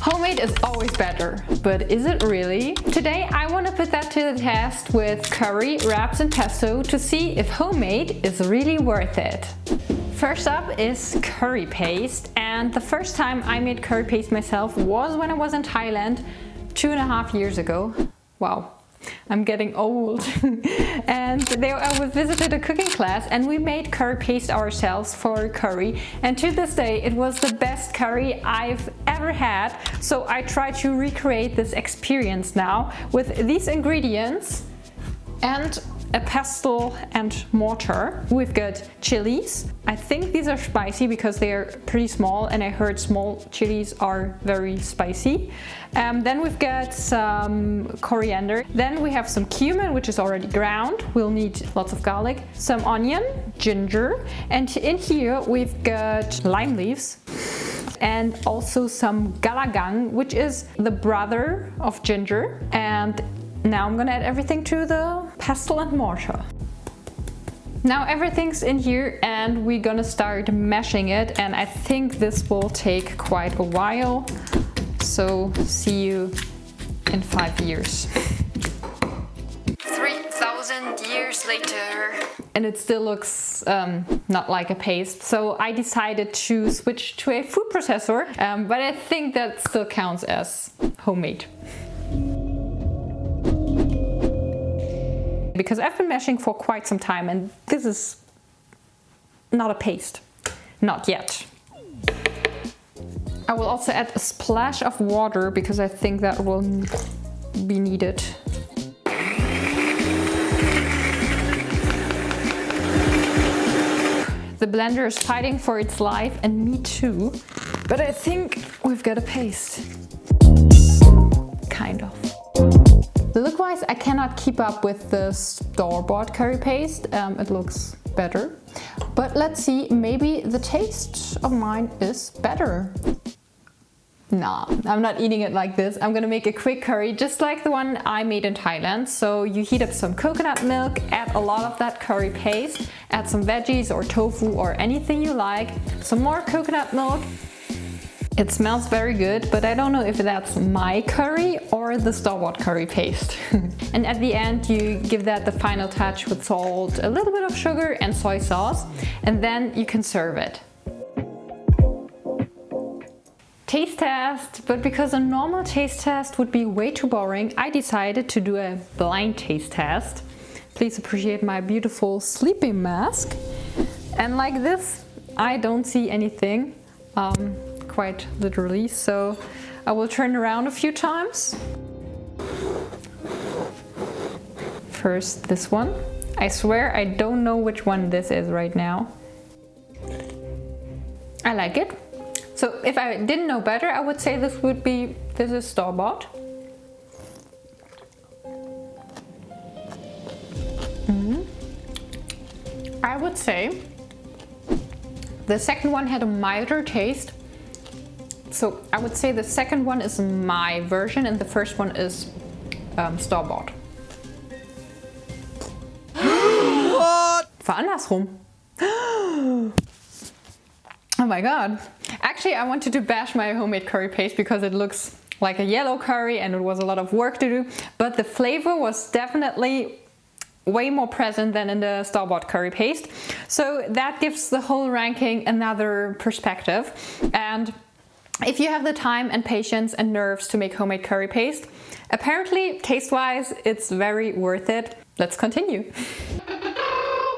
Homemade is always better, but is it really? Today I want to put that to the test with curry, wraps and pesto to see if homemade is really worth it. First up is curry paste, and the first time I made curry paste myself was when I was in Thailand 2.5 years ago. Wow. I'm getting old. And there I visited a cooking class and we made curry paste ourselves for curry, and to this day it was the best curry I've ever had. So I try to recreate this experience now with these ingredients and a pestle and mortar. We've got chilies. I think these are spicy because they are pretty small, and I heard small chilies are very spicy. Then we've got some coriander. Then we have some cumin, which is already ground. We'll need lots of garlic, some onion, ginger, and in here we've got lime leaves and also some galagang, which is the brother of ginger. And now I'm gonna add everything to the pestle and mortar. Now everything's in here and we're gonna start mashing it, and I think this will take quite a while. So see you in 5 years. 3,000 years later. And it still looks not like a paste, so I decided to switch to a food processor, but I think that still counts as homemade. Because I've been mashing for quite some time and this is not a paste. Not yet. I will also add a splash of water because I think that will be needed. The blender is fighting for its life, and me too. But I think we've got a paste. Kind of. Look-wise, I cannot keep up with the store-bought curry paste. It looks better. But let's see, maybe the taste of mine is better. Nah, I'm not eating it like this. I'm gonna make a quick curry just like the one I made in Thailand. So you heat up some coconut milk, add a lot of that curry paste, add some veggies or tofu or anything you like, some more coconut milk. It smells very good, but I don't know if that's my curry or the store-bought curry paste. And at the end you give that the final touch with salt, a little bit of sugar and soy sauce, and then you can serve it. Taste test, but because a normal taste test would be way too boring, I decided to do a blind taste test. Please appreciate my beautiful sleeping mask. And like this, I don't see anything. Quite literally, so I will turn around a few times. First this one. I swear I don't know which one this is right now. I like it. So if I didn't know better, I would say this is store-bought. I would say the second one had a milder taste. So I would say the second one is my version and the first one is store-bought. What? War andersrum. Oh my god. Actually, I wanted to bash my homemade curry paste because it looks like a yellow curry and it was a lot of work to do. But the flavor was definitely way more present than in the store-bought curry paste. So that gives the whole ranking another perspective. And if you have the time and patience and nerves to make homemade curry paste, apparently taste-wise it's very worth it. Let's continue.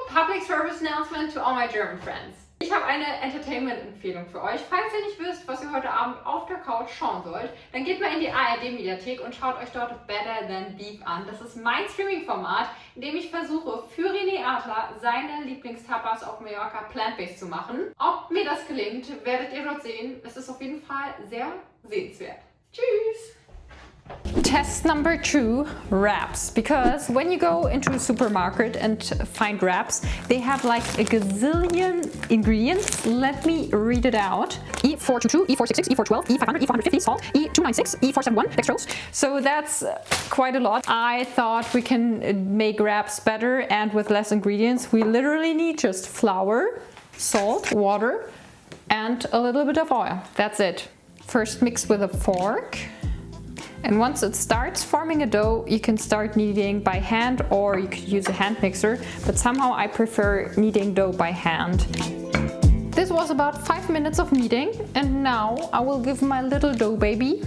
Public service announcement to all my German friends. Ich habe eine Entertainment-Empfehlung für euch. Falls ihr nicht wisst, was ihr heute Abend auf der Couch schauen sollt, dann geht mal in die ARD-Mediathek und schaut euch dort Better Than Beef an. Das ist mein Streaming-Format, in dem ich versuche, für René Adler seine Lieblingstapas auf Mallorca plant-based zu machen. Ob mir das gelingt, werdet ihr dort sehen. Es ist auf jeden Fall sehr sehenswert. Tschüss! Test number 2, wraps. Because when you go into a supermarket and find wraps, they have like a gazillion ingredients. Let me read it out. E422, E466, E412, E500, E450, salt, E296, E471, dextrose. So that's quite a lot. I thought we can make wraps better and with less ingredients. We literally need just flour, salt, water, and a little bit of oil. That's it. First mix with a fork. And once it starts forming a dough, you can start kneading by hand, or you could use a hand mixer, but somehow I prefer kneading dough by hand. This was about 5 minutes of kneading, and now I will give my little dough baby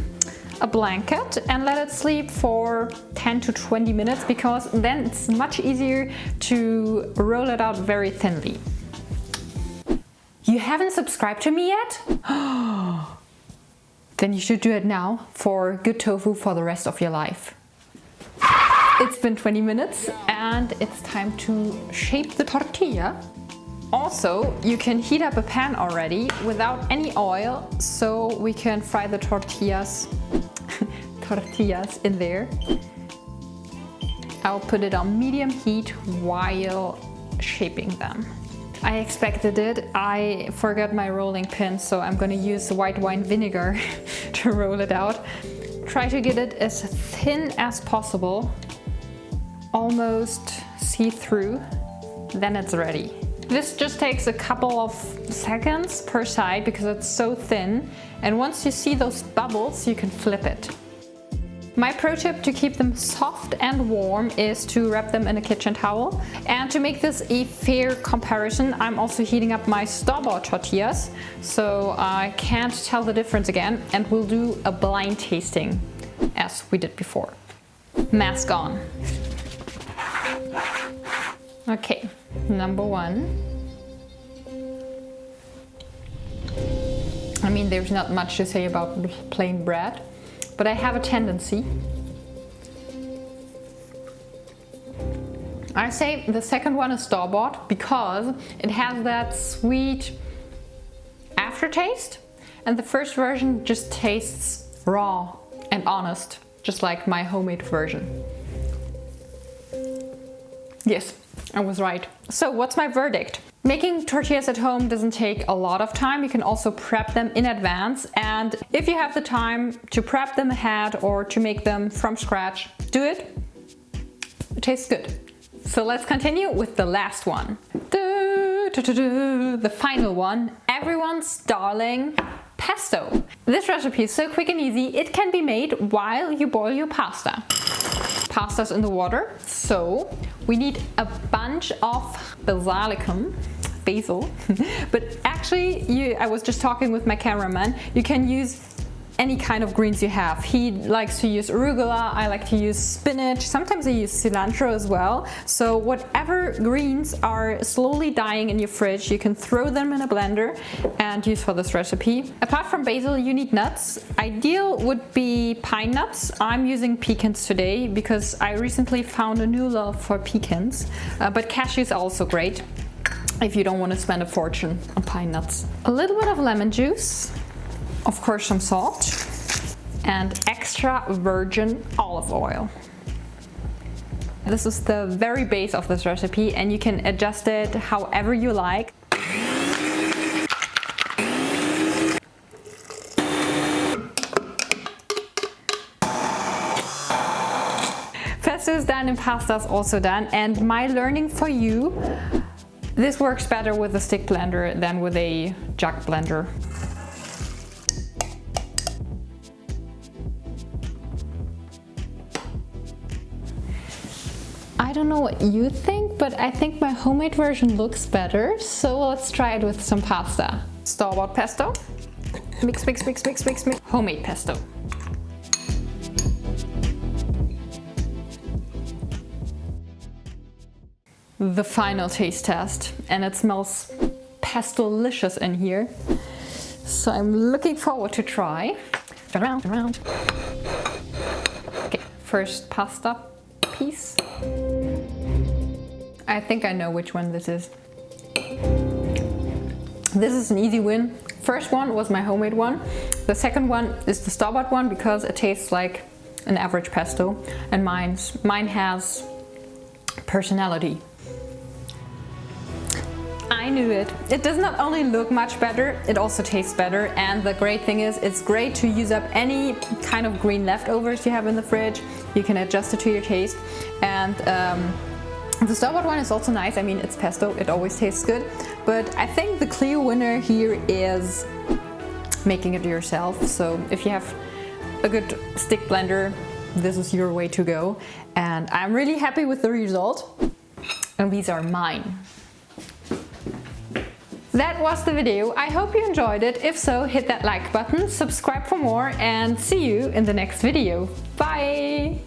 a blanket and let it sleep for 10 to 20 minutes, because then it's much easier to roll it out very thinly. You haven't subscribed to me yet? Then you should do it now for good tofu for the rest of your life. It's been 20 minutes and it's time to shape the tortilla. Also, you can heat up a pan already without any oil, so we can fry the tortillas in there. I'll put it on medium heat while shaping them. I expected it. I forgot my rolling pin, so I'm gonna use white wine vinegar to roll it out. Try to get it as thin as possible, almost see-through, then it's ready. This just takes a couple of seconds per side because it's so thin, and once you see those bubbles, you can flip it. My pro tip to keep them soft and warm is to wrap them in a kitchen towel. And to make this a fair comparison, I'm also heating up my store-bought tortillas, so I can't tell the difference again, and we'll do a blind tasting as we did before. Mask on. Okay, number one. I mean, there's not much to say about plain bread, but I have a tendency. I say the second one is store-bought because it has that sweet aftertaste, and the first version just tastes raw and honest, just like my homemade version. Yes, I was right. So what's my verdict? Making tortillas at home doesn't take a lot of time. You can also prep them in advance, and if you have the time to prep them ahead or to make them from scratch, do it. It tastes good. So let's continue with the last one. The final one, everyone's darling, pesto. This recipe is so quick and easy, it can be made while you boil your pasta. Pasta's in the water, so we need a bunch of basil, but actually I was just talking with my cameraman, you can use any kind of greens you have. He likes to use arugula, I like to use spinach, sometimes I use cilantro as well. So whatever greens are slowly dying in your fridge, you can throw them in a blender and use for this recipe. Apart from basil, you need nuts. Ideal would be pine nuts. I'm using pecans today because I recently found a new love for pecans, but cashew is also great if you don't want to spend a fortune on pine nuts. A little bit of lemon juice, of course some salt, and extra virgin olive oil. This is the very base of this recipe, and you can adjust it however you like. Pesto is done and pasta is also done, and my learning for you, this works better with a stick blender than with a jug blender. I don't know what you think, but I think my homemade version looks better, so let's try it with some pasta. Store-bought pesto. Mix, mix, mix, mix, mix, mix. Homemade pesto. The final taste test, and it smells pesto-licious in here, so I'm looking forward to try. Turn around, turn around. Okay, first pasta piece. I think I know which one this is. This is an easy win. First one was my homemade one. The second one is the store-bought one because it tastes like an average pesto, and mine has personality. I knew it. It does not only look much better, it also tastes better, and the great thing is it's great to use up any kind of green leftovers you have in the fridge. You can adjust it to your taste, and the store-bought one is also nice. I mean, it's pesto, it always tastes good, but I think the clear winner here is making it yourself. So if you have a good stick blender, this is your way to go. And I'm really happy with the result. And these are mine. That was the video. I hope you enjoyed it. If so, hit that like button, subscribe for more, and see you in the next video. Bye!